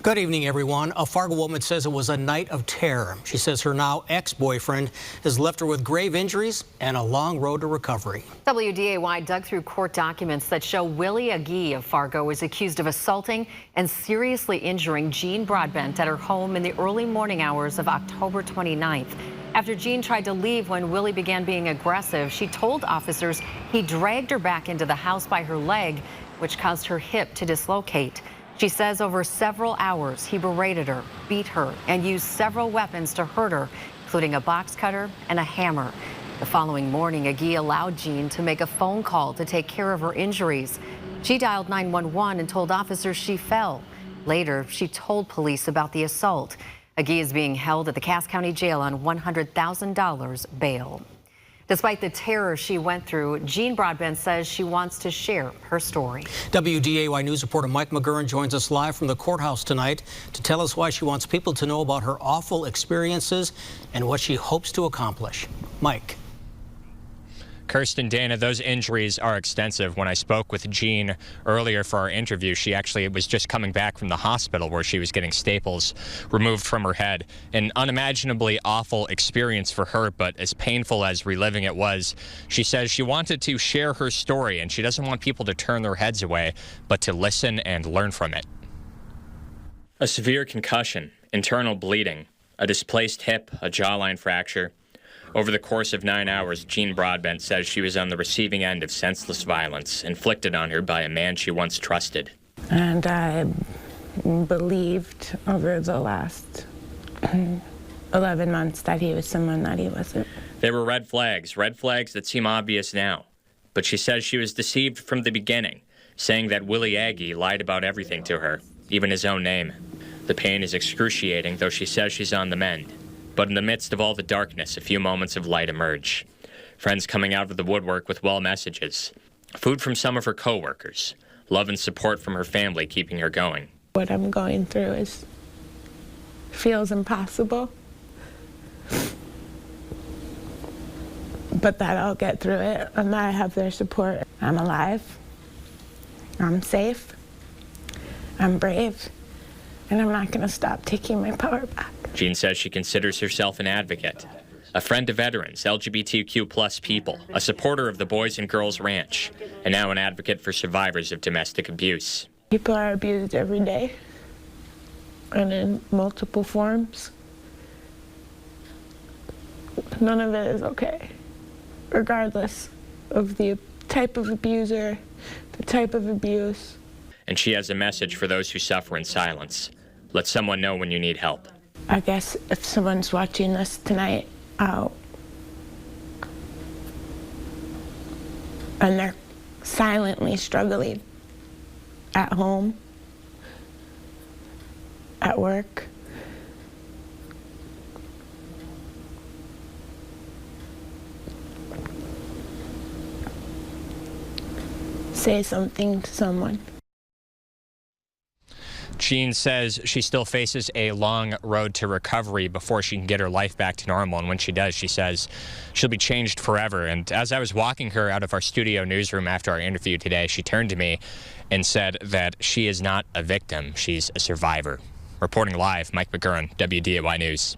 Good evening, everyone. A Fargo woman says it was a night of terror. She says her now ex-boyfriend has left her with grave injuries and a long road to recovery. WDAY dug through court documents that show Willie Agee of Fargo is accused of assaulting and seriously injuring Jeanne Broadbent at her home in the early morning hours of October 29th. After Jeanne tried to leave when Willie began being aggressive, she told officers he dragged her back into the house by her leg, which caused her hip to dislocate. She says over several hours he berated her, beat her, and used several weapons to hurt her, including a box cutter and a hammer. The following morning, Agee allowed Jeanne to make a phone call to take care of her injuries. She dialed 911 and told officers she fell. Later, she told police about the assault. Agee is being held at the Cass County Jail on $100,000 bail. Despite the terror she went through, Jeanne Broadbent says she wants to share her story. WDAY News reporter Mike McGurran joins us live from the courthouse tonight to tell us why she wants people to know about her awful experiences and what she hopes to accomplish. Mike. Kirsten, Dana, those injuries are extensive. When I spoke with Jeanne earlier for our interview, she actually was just coming back from the hospital where she was getting staples removed from her head. An unimaginably awful experience for her, but as painful as reliving it was, she says she wanted to share her story and she doesn't want people to turn their heads away, but to listen and learn from it. A severe concussion, internal bleeding, a displaced hip, a jawline fracture. Over the course of 9 hours, Jeanne Broadbent says she was on the receiving end of senseless violence inflicted on her by a man she once trusted. And I believed over the last 11 months that he was someone that he wasn't. There were red flags that seem obvious now. But she says she was deceived from the beginning, saying that Willie Agee lied about everything to her, even his own name. The pain is excruciating, though she says she's on the mend. But in the midst of all the darkness, a few moments of light emerge. Friends coming out of the woodwork with well messages. Food from some of her co-workers. Love and support from her family keeping her going. What I'm going through feels impossible. But that I'll get through it and that I have their support. I'm alive. I'm safe. I'm brave. And I'm not going to stop taking my power back. Jeanne says she considers herself an advocate, a friend to veterans, LGBTQ+ people, a supporter of the Boys and Girls Ranch, and now an advocate for survivors of domestic abuse. People are abused every day and in multiple forms. None of it is okay, regardless of the type of abuser, the type of abuse. And she has a message for those who suffer in silence. Let someone know when you need help. I guess if someone's watching this tonight and they're silently struggling at home, at work, say something to someone. Jeanne says she still faces a long road to recovery before she can get her life back to normal. And when she does, she says she'll be changed forever. And as I was walking her out of our studio newsroom after our interview today, she turned to me and said that she is not a victim. She's a survivor. Reporting live, Mike McGurran, WDAY News.